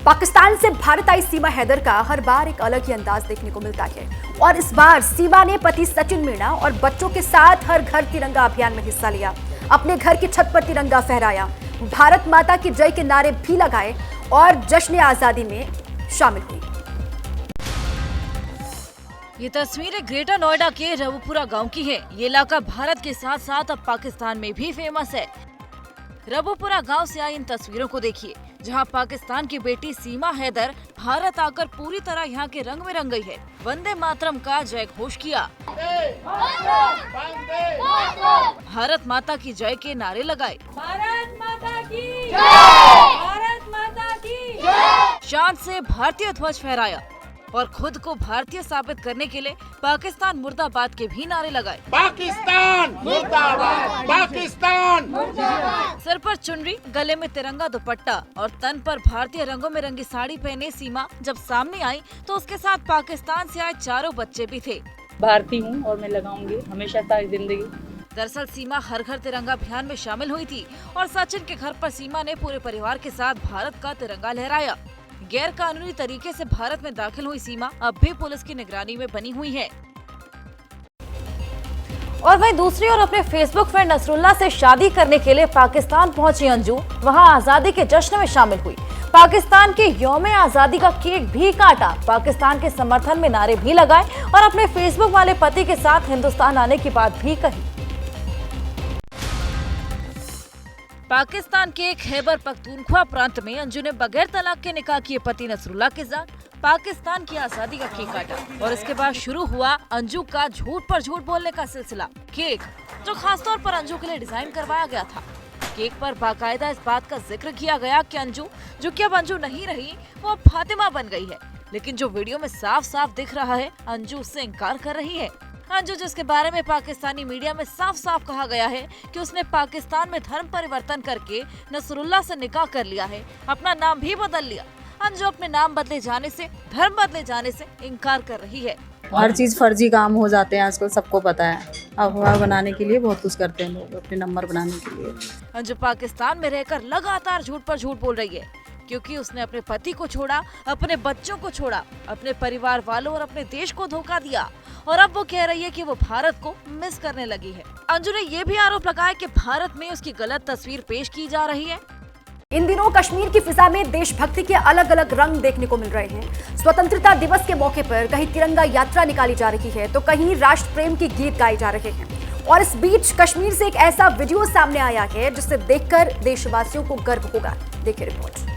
पाकिस्तान से भारत आई सीमा हैदर का हर बार एक अलग ही अंदाज देखने को मिलता है और इस बार सीमा ने पति सचिन मीणा और बच्चों के साथ हर घर तिरंगा अभियान में हिस्सा लिया। अपने घर की छत पर तिरंगा फहराया, भारत माता की जय के नारे भी लगाए और जश्न आजादी में शामिल हुई। ये तस्वीरें ग्रेटर नोएडा के रबुपुरा गांव की है। ये इलाका भारत के साथ साथ अब पाकिस्तान में भी फेमस है। रबुपुरा गांव से आई इन तस्वीरों को देखिए, जहां पाकिस्तान की बेटी सीमा हैदर भारत आकर पूरी तरह यहां के रंग में रंग गई है। वंदे मातरम का जय घोष किया, भारत माता की जय के नारे लगाए, भारत माता की जय, भारत माता की जय, शान से भारतीय ध्वज फहराया और खुद को भारतीय साबित करने के लिए पाकिस्तान मुर्दाबाद के भी नारे लगाए। पाकिस्तान मुर्दाबाद, पाकिस्तान मुर्दाबाद। सर पर चुनरी, गले में तिरंगा दुपट्टा और तन पर भारतीय रंगों में रंगी साड़ी पहने सीमा जब सामने आई तो उसके साथ पाकिस्तान से आए चारों बच्चे भी थे। भारतीय हूँ और मैं लगाऊंगी हमेशा सारी जिंदगी। दरअसल सीमा हर घर तिरंगा अभियान में शामिल हुई थी और सचिन के घर पर सीमा ने पूरे परिवार के साथ भारत का तिरंगा लहराया। गैर कानूनी तरीके से भारत में दाखिल हुई सीमा अब भी पुलिस की निगरानी में बनी हुई है। और वहीं दूसरी ओर अपने फेसबुक फ्रेंड नसरुल्ला से शादी करने के लिए पाकिस्तान पहुंची अंजू वहां आजादी के जश्न में शामिल हुई। पाकिस्तान के यौम आजादी का केक भी काटा, पाकिस्तान के समर्थन में नारे भी लगाए और अपने फेसबुक वाले पति के साथ हिंदुस्तान आने की बात भी कही। पाकिस्तान के खैबर पख्तूनख्वा प्रांत में अंजू ने बगैर तलाक के निकाह किए पति नसरुल्ला के साथ पाकिस्तान की आजादी का केक काटा और इसके बाद शुरू हुआ अंजू का झूठ पर झूठ बोलने का सिलसिला। केक जो खासतौर पर अंजू के लिए डिजाइन करवाया गया था, केक पर बाकायदा इस बात का जिक्र किया गया कि अंजू जो कि अब अंजू नहीं रही, वो अब फातिमा बन गई है। लेकिन जो वीडियो में साफ साफ दिख रहा है, अंजू उससे इनकार कर रही है। अंजू जिसके बारे में पाकिस्तानी मीडिया में साफ साफ कहा गया है कि उसने पाकिस्तान में धर्म परिवर्तन करके नसरुल्ला से निकाह कर लिया है, अपना नाम भी बदल लिया। अंजू अपने नाम बदले जाने से, धर्म बदले जाने से इनकार कर रही है। हर चीज फर्जी काम हो जाते हैं आजकल, सबको पता है। अफवाह बनाने के लिए बहुत कुछ करते हैं लोग, अपने नंबर बनाने के लिए। अंजू पाकिस्तान में रहकर लगातार झूठ पर झूठ बोल रही है, क्योंकि उसने अपने पति को छोड़ा, अपने बच्चों को छोड़ा, अपने परिवार वालों और अपने देश को धोखा दिया और अब वो कह रही है कि वो भारत को मिस करने लगी है। अंजू ने ये भी आरोप लगाया कि भारत में उसकी गलत तस्वीर पेश की जा रही है। इन दिनों कश्मीर की फिजा में देशभक्ति के अलग अलग रंग देखने को मिल रहे हैं। स्वतंत्रता दिवस के मौके पर कहीं तिरंगा यात्रा निकाली जा रही है तो कहीं राष्ट्र प्रेम के गीत गाए जा रहे हैं। और इस बीच कश्मीर से एक ऐसा वीडियो सामने आया है जिसे देखकर देशवासियों को गर्व होगा। देखिए रिपोर्ट।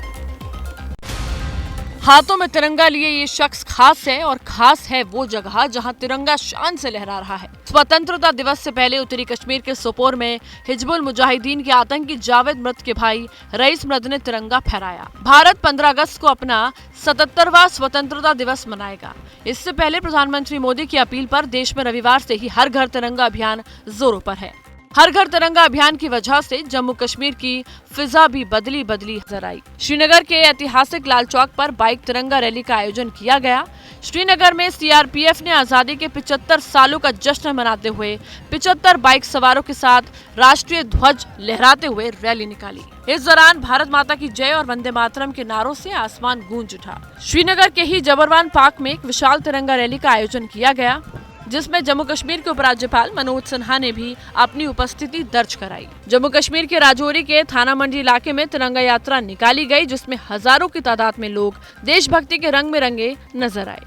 हाथों में तिरंगा लिए ये शख्स खास है और खास है वो जगह जहां तिरंगा शान से लहरा रहा है। स्वतंत्रता दिवस से पहले उत्तरी कश्मीर के सोपोर में हिजबुल मुजाहिदीन के आतंकी जावेद मृत के भाई रईस मृत ने तिरंगा फहराया। भारत 15 अगस्त को अपना 77वां स्वतंत्रता दिवस मनाएगा। इससे पहले प्रधानमंत्री मोदी की अपील पर देश में रविवार से ही हर घर तिरंगा अभियान जोरों पर है। हर घर तिरंगा अभियान की वजह से जम्मू कश्मीर की फिजा भी बदली नजर आई। श्रीनगर के ऐतिहासिक लाल चौक पर बाइक तिरंगा रैली का आयोजन किया गया। श्रीनगर में सीआरपीएफ ने आजादी के 75 सालों का जश्न मनाते हुए 75 बाइक सवारों के साथ राष्ट्रीय ध्वज लहराते हुए रैली निकाली। इस दौरान भारत माता की जय और वंदे मातरम के नारों से आसमान गूंज उठा। श्रीनगर के ही जबरवान पार्क में एक विशाल तिरंगा रैली का आयोजन किया गया, जिसमें जम्मू कश्मीर के उपराज्यपाल मनोज सिन्हा ने भी अपनी उपस्थिति दर्ज कराई। जम्मू कश्मीर के राजौरी के थाना मंडी इलाके में तिरंगा यात्रा निकाली गई, जिसमें हजारों की तादाद में लोग देशभक्ति के रंग में रंगे नजर आए।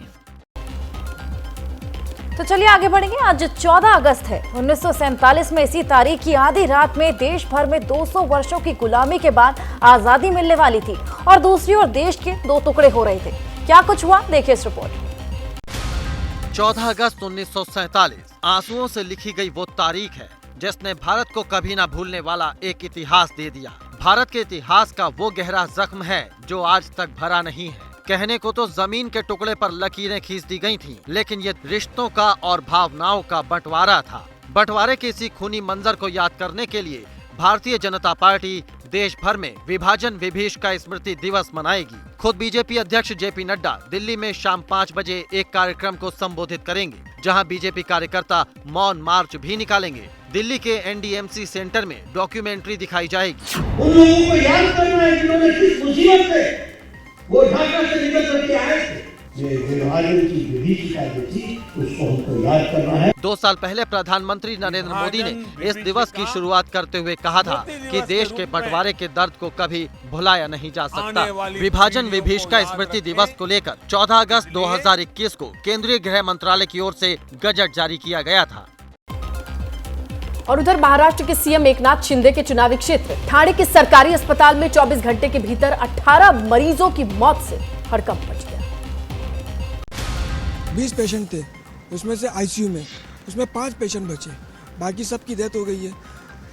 तो चलिए आगे बढ़ेंगे। आज 14 अगस्त है। 1947 में इसी तारीख की आधी रात में देश भर में 200 वर्षों की गुलामी के बाद आजादी मिलने वाली थी और दूसरी ओर देश के दो टुकड़े हो रहे थे। क्या कुछ हुआ, देखिए इस रिपोर्ट। 14 अगस्त 1947 आंसुओं से लिखी गई वो तारीख है जिसने भारत को कभी ना भूलने वाला एक इतिहास दे दिया। भारत के इतिहास का वो गहरा जख्म है जो आज तक भरा नहीं है। कहने को तो जमीन के टुकड़े पर लकीरें खींच दी गई थीं, लेकिन ये रिश्तों का और भावनाओं का बंटवारा था। बंटवारे के इसी खूनी मंजर को याद करने के लिए भारतीय जनता पार्टी देश भर में विभाजन विभीष का स्मृति दिवस मनाएगी। खुद बीजेपी अध्यक्ष जेपी नड्डा दिल्ली में शाम 5 बजे एक कार्यक्रम को संबोधित करेंगे, जहां बीजेपी कार्यकर्ता मौन मार्च भी निकालेंगे। दिल्ली के एनडीएमसी सेंटर में डॉक्यूमेंट्री दिखाई जाएगी। उन लोगों को याद करना है जिन्होंने किस मुसीबत से वो ढाका से निकल करके आए थे। ये विभाजन की विभीषिका जो थी उसको हमको याद करना है। 2 साल पहले प्रधानमंत्री नरेंद्र मोदी ने इस दिवस की शुरुआत करते हुए कहा था कि देश के बंटवारे के दर्द को कभी भुलाया नहीं जा सकता। विभाजन विभीषिका स्मृति दिवस को लेकर 14 अगस्त 2021 को केंद्रीय गृह मंत्रालय की ओर से गजट जारी किया गया था। और उधर महाराष्ट्र के सीएम एकनाथ शिंदे के चुनावी क्षेत्र ठाणे के सरकारी अस्पताल में 24 घंटे के भीतर 18 मरीजों की मौत से हड़कंप मच गया। 20 पेशेंट थे, उसमें से आईसीयू में, उसमें 5 पेशेंट बचे, बाकी सबकी डेथ हो गई है।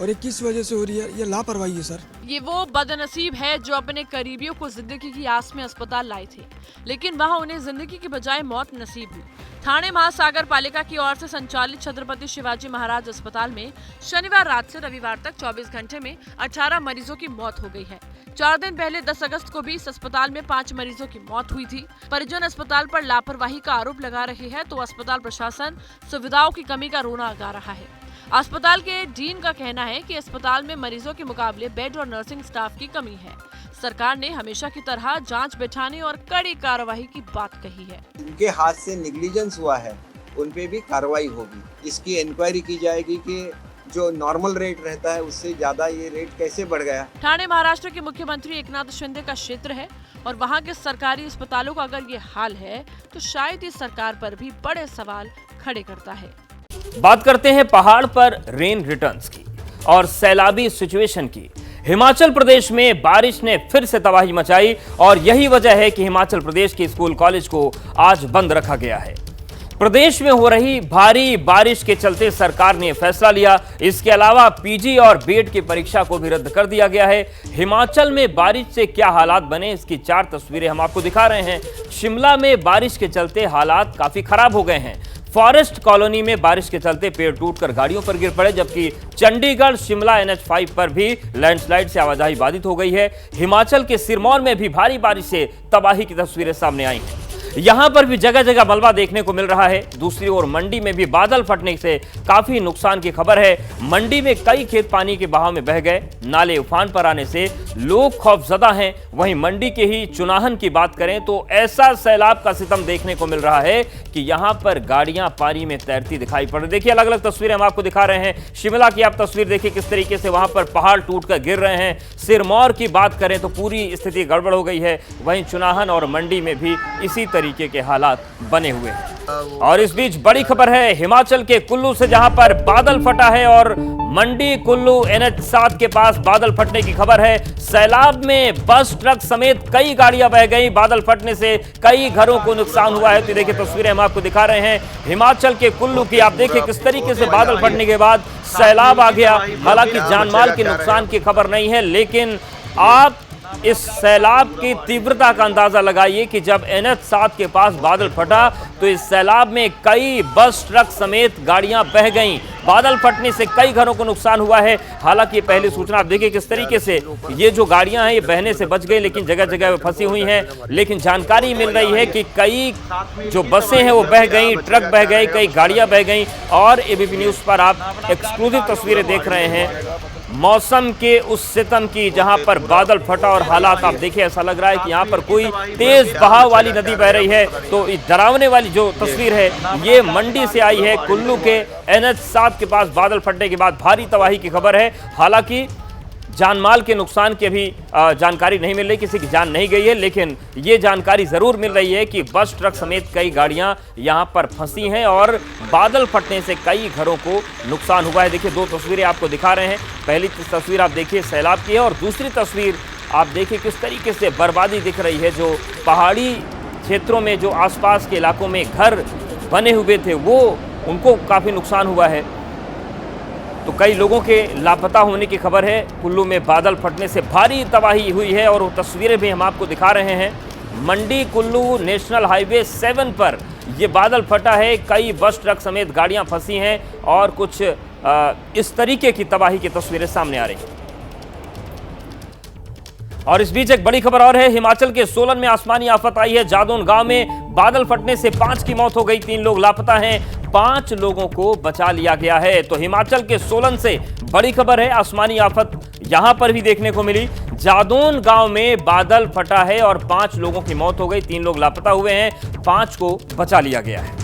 और ये किस वजह से हो रही है? ये लापरवाही है सर। ये वो बदनसीब है जो अपने करीबियों को जिंदगी की आस में अस्पताल लाए थे, लेकिन वहां उन्हें जिंदगी की बजाय मौत नसीब हुई। ठाणे महासागर पालिका की ओर से संचालित छत्रपति शिवाजी महाराज अस्पताल में शनिवार रात से रविवार तक 24 घंटे में 18 मरीजों की मौत हो गई है। 4 दिन पहले 10 अगस्त को भी इस अस्पताल में 5 मरीजों की मौत हुई थी। परिजन अस्पताल पर लापरवाही का आरोप लगा रहे हैं तो अस्पताल प्रशासन सुविधाओं की कमी का रोना गा रहा है। अस्पताल के डीन का कहना है कि अस्पताल में मरीजों के मुकाबले बेड और नर्सिंग स्टाफ की कमी है। सरकार ने हमेशा की तरह जांच बैठाने और कड़ी कार्रवाई की बात कही है। उनके हाथ से नेग्लिजेंस हुआ है, उन पे भी कार्रवाई होगी। इसकी इंक्वायरी की जाएगी कि जो नॉर्मल रेट रहता है उससे ज्यादा ये रेट कैसे बढ़ गया। ठाणे महाराष्ट्र के मुख्यमंत्री एकनाथ शिंदे का क्षेत्र है और वहाँ के सरकारी अस्पतालों का अगर ये हाल है तो शायद इस सरकार पर भी बड़े सवाल खड़े करता है। बात करते हैं पहाड़ पर रेन रिटर्न्स की और सैलाबी सिचुएशन की। हिमाचल प्रदेश में बारिश ने फिर से तबाही मचाई और यही वजह है कि हिमाचल प्रदेश के स्कूल कॉलेज को आज बंद रखा गया है। प्रदेश में हो रही भारी बारिश के चलते सरकार ने फैसला लिया। इसके अलावा पीजी और बीएड की परीक्षा को भी रद्द कर दिया गया है। हिमाचल में बारिश से क्या हालात बने, इसकी 4 तस्वीरें हम आपको दिखा रहे हैं। शिमला में बारिश के चलते हालात काफी खराब हो गए हैं। फॉरेस्ट कॉलोनी में बारिश के चलते पेड़ टूटकर गाड़ियों पर गिर पड़े, जबकि चंडीगढ़ शिमला NH5 पर भी लैंडस्लाइड से आवाजाही बाधित हो गई है। हिमाचल के सिरमौर में भी भारी बारिश से तबाही की तस्वीरें सामने आई हैं। यहां पर भी जगह जगह मलबा देखने को मिल रहा है। दूसरी ओर मंडी में भी बादल फटने से काफी नुकसान की खबर है। मंडी में कई खेत पानी के बहाव में बह गए, नाले उफान पर आने से लोग खौफजदा हैं। वहीं मंडी के ही चुनाहन की बात करें तो ऐसा सैलाब का सितम देखने को मिल रहा है कि यहां पर गाड़ियां पानी में तैरती दिखाई पड़ रही। देखिए अलग अलग तस्वीरें हम आपको दिखा रहे हैं। शिमला की आप तस्वीर देखिए किस तरीके से वहां पर पहाड़ टूटकर गिर रहे हैं। सिरमौर की बात करें तो पूरी स्थिति गड़बड़ हो गई है। वहीं चुनाहन और मंडी में भी इसी तरीके के हालात बने हुए हैं। और इस बीच बड़ी खबर है हिमाचल के कुल्लू से, जहां पर बादल फटा है और मंडी कुल्लू NH7 के पास बादल फटने की खबर है। सैलाब में बस ट्रक समेत कई गाड़ियां बह गई। बादल फटने से कई घरों को नुकसान हुआ है। तो देखिए तस्वीरें हम आपको दिखा रहे हैं हिमाचल के कुल्लू की। आप देखिए किस तरीके से बादल फटने के बाद सैलाब आ गया। हालांकि जानमाल के नुकसान की खबर नहीं है, लेकिन आप इस सैलाब की तीव्रता का अंदाजा लगाइए कि जब NH7 के पास बादल फटा तो इस सैलाब में कई बस ट्रक समेत गाड़ियां बह गईं। बादल फटने से कई घरों को नुकसान हुआ है। हालांकि पहली सूचना आप देखिए किस तरीके से ये जो गाड़ियां हैं ये बहने से बच गई, लेकिन जगह जगह फंसी हुई हैं। लेकिन जानकारी मिल रही है कि कई जो बसें हैं वो बह गई, ट्रक बह गए, कई गाड़ियां बह गई। और एबीपी न्यूज पर आप एक्सक्लूसिव तस्वीरें देख रहे हैं मौसम के उस सितम की, जहां पर बादल फटा और हालात आप देखिए ऐसा लग रहा है कि यहां पर कोई तेज बहाव वाली नदी बह रही है। तो इस डरावने वाली जो तस्वीर है ये मंडी से आई है। कुल्लू के NH7 के पास बादल फटने के बाद भारी तबाही की खबर है। हालांकि जानमाल के नुकसान की अभी जानकारी नहीं मिल रही, किसी की जान नहीं गई है, लेकिन ये जानकारी जरूर मिल रही है कि बस ट्रक समेत कई गाड़ियां यहां पर फंसी हैं और बादल फटने से कई घरों को नुकसान हुआ है। देखिए 2 तस्वीरें आपको दिखा रहे हैं। पहली तस्वीर आप देखिए सैलाब की है और दूसरी तस्वीर आप देखिए किस तरीके से बर्बादी दिख रही है। जो पहाड़ी क्षेत्रों में जो आसपास के इलाकों में घर बने हुए थे वो उनको काफ़ी नुकसान हुआ है। तो कई लोगों के लापता होने की खबर है। कुल्लू में बादल फटने से भारी तबाही हुई है और वो तस्वीरें भी हम आपको दिखा रहे हैं। मंडी कुल्लू नेशनल हाईवे 7 पर ये बादल फटा है। कई बस ट्रक समेत गाड़ियां फंसी हैं और कुछ इस तरीके की तबाही की तस्वीरें सामने आ रही हैं। और इस बीच एक बड़ी खबर और है। हिमाचल के सोलन में आसमानी आफत आई है। जादौन गांव में बादल फटने से 5 की मौत हो गई, 3 लोग लापता हैं, 5 लोगों को बचा लिया गया है। तो हिमाचल के सोलन से बड़ी खबर है। आसमानी आफत यहां पर भी देखने को मिली। जादौन गांव में बादल फटा है और 5 लोगों की मौत हो गई, 3 लोग लापता हुए हैं, 5 को बचा लिया गया है।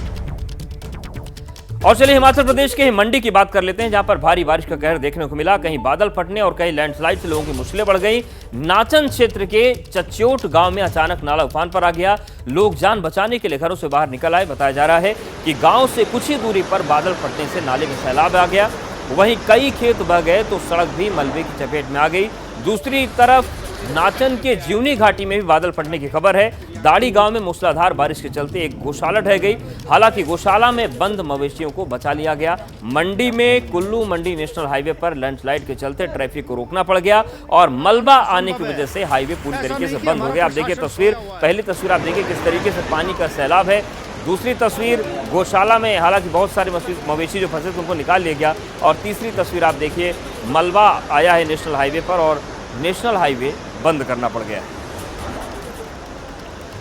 और चलिए हिमाचल प्रदेश के मंडी की बात कर लेते हैं, जहां पर भारी बारिश का कहर देखने को मिला। कहीं बादल फटने और कहीं लैंडस्लाइड से लोगों की मुश्किलें बढ़ गई। नाचन क्षेत्र के चच्योट गांव में अचानक नाला उफान पर आ गया। लोग जान बचाने के लिए घरों से बाहर निकल आए। बताया जा रहा है कि गांव से कुछ ही दूरी पर बादल फटने से नाले में सैलाब आ गया। वहीं कई खेत बह गए तो सड़क भी मलबे की चपेट में आ गई। दूसरी तरफ नाचन के जीवनी घाटी में भी बादल फटने की खबर है। दाड़ी गांव में मूसलाधार बारिश के चलते एक गौशाला ढह गई। हालांकि गौशाला में बंद मवेशियों को बचा लिया गया। मंडी में कुल्लू मंडी नेशनल हाईवे पर लैंडस्लाइड के चलते ट्रैफिक को रोकना पड़ गया और मलबा आने की वजह से हाईवे पूरी तरीके से बंद हो गया। आप देखिए तस्वीर, पहली तस्वीर आप देखिए किस तरीके से पानी का सैलाब है। दूसरी तस्वीर गौशाला में हालांकि बहुत सारे मवेशी जो फंसे थे उनको निकाल लिया गया। और तीसरी तस्वीर आप देखिए मलबा आया है नेशनल हाईवे पर और नेशनल हाईवे बंद करना पड़ गया है।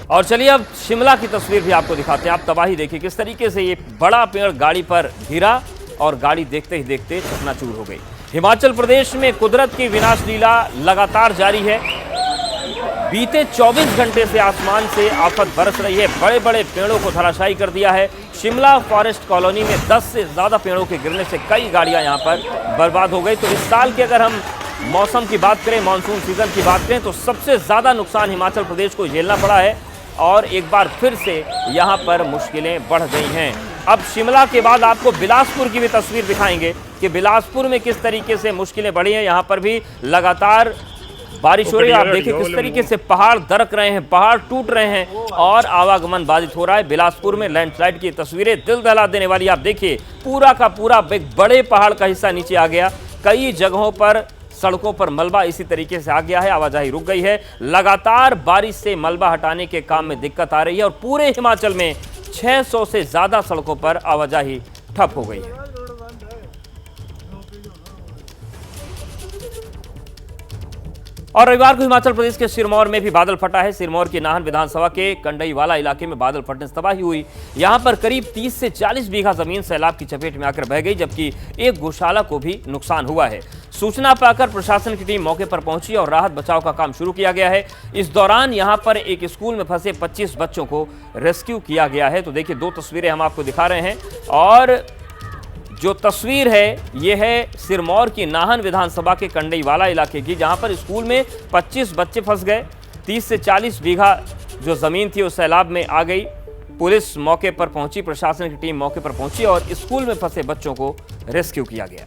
और चलिए अब शिमला की तस्वीर भी आपको दिखाते हैं। आप तबाही देखिए किस तरीके से ये बड़ा पेड़ गाड़ी पर गिरा और गाड़ी देखते ही देखते चकनाचूर हो गई। हिमाचल प्रदेश में कुदरत की विनाश लीला लगातार जारी है। बीते 24 घंटे से आसमान से आफत बरस रही है। बड़े बड़े पेड़ों को धराशायी कर दिया है। शिमला फॉरेस्ट कॉलोनी में 10 से ज़्यादा पेड़ों के गिरने से कई गाड़ियां यहां पर बर्बाद हो गई। तो इस साल की अगर हम मौसम की बात करें, मानसून सीजन की बात करें, तो सबसे ज़्यादा नुकसान हिमाचल प्रदेश को झेलना पड़ा है और एक बार फिर से यहां पर मुश्किलें बढ़ गई हैं। अब शिमला के बाद आपको बिलासपुर की भी तस्वीर दिखाएंगे कि बिलासपुर में किस तरीके से मुश्किलें बढ़ी हैं। यहां पर भी लगातार बारिश हो रही है। आप देखिए किस तरीके से पहाड़ दरक रहे हैं, पहाड़ टूट रहे हैं और आवागमन बाधित हो रहा है। बिलासपुर में लैंडस्लाइड की तस्वीरें दिल दहला देने वाली। आप देखिए पूरा का पूरा बड़े पहाड़ का हिस्सा नीचे आ गया। कई जगहों पर सड़कों पर मलबा इसी तरीके से आ गया है, आवाजाही रुक गई है। लगातार बारिश से मलबा हटाने के काम में दिक्कत आ रही है और पूरे हिमाचल में 600 से ज्यादा सड़कों पर आवाजाही ठप हो गई है। और रविवार को हिमाचल प्रदेश के सिरमौर में भी बादल फटा है। सिरमौर की नाहन विधानसभा के कंडईवाला इलाके में बादल फटने से तबाही हुई। यहां पर करीब 30 से 40 बीघा जमीन सैलाब की चपेट में आकर बह गई, जबकि एक गौशाला को भी नुकसान हुआ है। सूचना पाकर प्रशासन की टीम मौके पर पहुंची और राहत बचाव का काम शुरू किया गया है। इस दौरान यहां पर एक स्कूल में फंसे 25 बच्चों को रेस्क्यू किया गया है। तो देखिए 2 तस्वीरें हम आपको दिखा रहे हैं और जो तस्वीर है ये है सिरमौर की नाहन विधानसभा के कंडईवाला इलाके की, जहां पर स्कूल में 25 बच्चे फंस गए। 30 से 40 बीघा जो जमीन थी उस सैलाब में आ गई। पुलिस मौके पर पहुंची, प्रशासन की टीम मौके पर पहुंची और स्कूल में फंसे बच्चों को रेस्क्यू किया गया।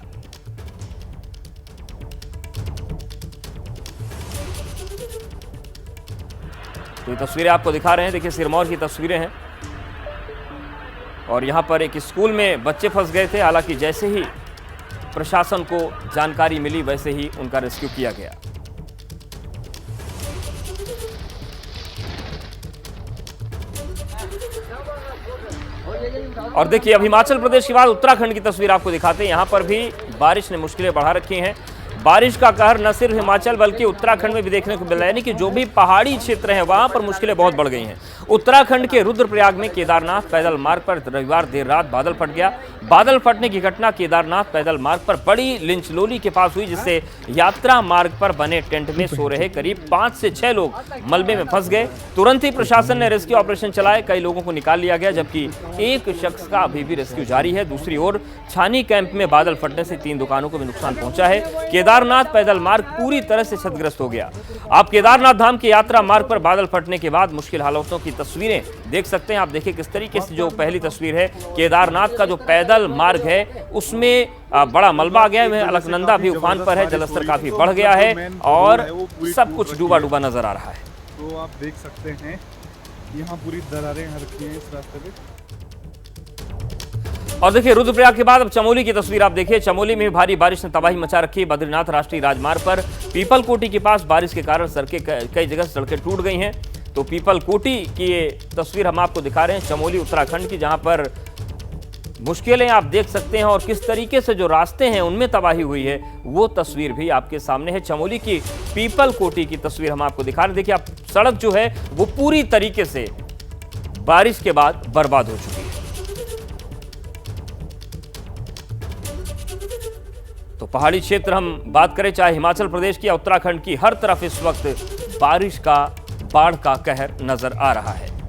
तो ये तस्वीरें आपको दिखा रहे हैं, देखिए सिरमौर की तस्वीरें हैं और यहाँ पर एक स्कूल में बच्चे फंस गए थे। हालांकि जैसे ही प्रशासन को जानकारी मिली वैसे ही उनका रेस्क्यू किया गया। और देखिए अब हिमाचल प्रदेश के बाद उत्तराखंड की तस्वीर आपको दिखाते हैं। यहाँ पर भी बारिश ने मुश्किलें बढ़ा रखी हैं। बारिश का कहर न सिर्फ हिमाचल बल्कि उत्तराखंड में भी देखने को मिल रहा है, यानी कि जो भी पहाड़ी क्षेत्र हैं वहां पर मुश्किलें बहुत बढ़ गई हैं। उत्तराखंड के रुद्रप्रयाग में केदारनाथ पैदल मार्ग पर रविवार देर रात बादल फट गया। बादल फटने की घटना केदारनाथ पैदल मार्ग पर बड़ी लिंचलोली के पास हुई, जिससे यात्रा मार्ग पर बने टेंट में सो रहे करीब 5 से 6 लोग मलबे में फंस गए। तुरंत ही प्रशासन ने रेस्क्यू ऑपरेशन चलाए, कई लोगों को निकाल लिया गया, जबकि एक शख्स का अभी भी रेस्क्यू जारी है। दूसरी ओर छानी कैंप में बादल फटने से 3 दुकानों को भी नुकसान पहुंचा है। केदारनाथ पैदल मार्ग पूरी तरह से क्षतिग्रस्त हो गया। आप केदारनाथ धाम के यात्रा मार्ग पर बादल फटने के बाद मुश्किल हालातों की तस्वीरें देख सकते हैं। आप देखिए किस तरीके से जो पहली तस्वीर है केदारनाथ का जो पैदल मार्ग है उसमें बड़ा मलबा आ गया है। अलकनंदा भी उफान पर है, जलस्तर काफी बढ़ गया है और सब कुछ डूबा डूबा नजर आ रहा है। तो आप देख सकते हैं यहाँ पूरी दरारें रखी हैं इस रास्ते पे। और देखिए रुद्रप्रयाग के बाद अब चमोली की तस्वीर आप देखिए। चमोली में भारी बारिश ने तबाही मचा रखी है। बद्रीनाथ राष्ट्रीय राजमार्ग पर पीपल कोटी के पास बारिश के कारण सड़कें कई जगह सड़कें टूट गई हैं। तो पीपल कोटी की ये तस्वीर हम आपको दिखा रहे हैं चमोली उत्तराखंड की, जहां पर मुश्किलें आप देख सकते हैं और किस तरीके से जो रास्ते हैं उनमें तबाही हुई है वो तस्वीर भी आपके सामने है। चमोली की पीपल कोटी की तस्वीर हम आपको दिखा रहे हैं। देखिए आप सड़क जो है वो पूरी तरीके से बारिश के बाद बर्बाद हो चुकी है। तो पहाड़ी क्षेत्र हम बात करें चाहे हिमाचल प्रदेश की या उत्तराखंड की, हर तरफ इस वक्त बारिश का, बाढ़ का कहर नजर आ रहा है।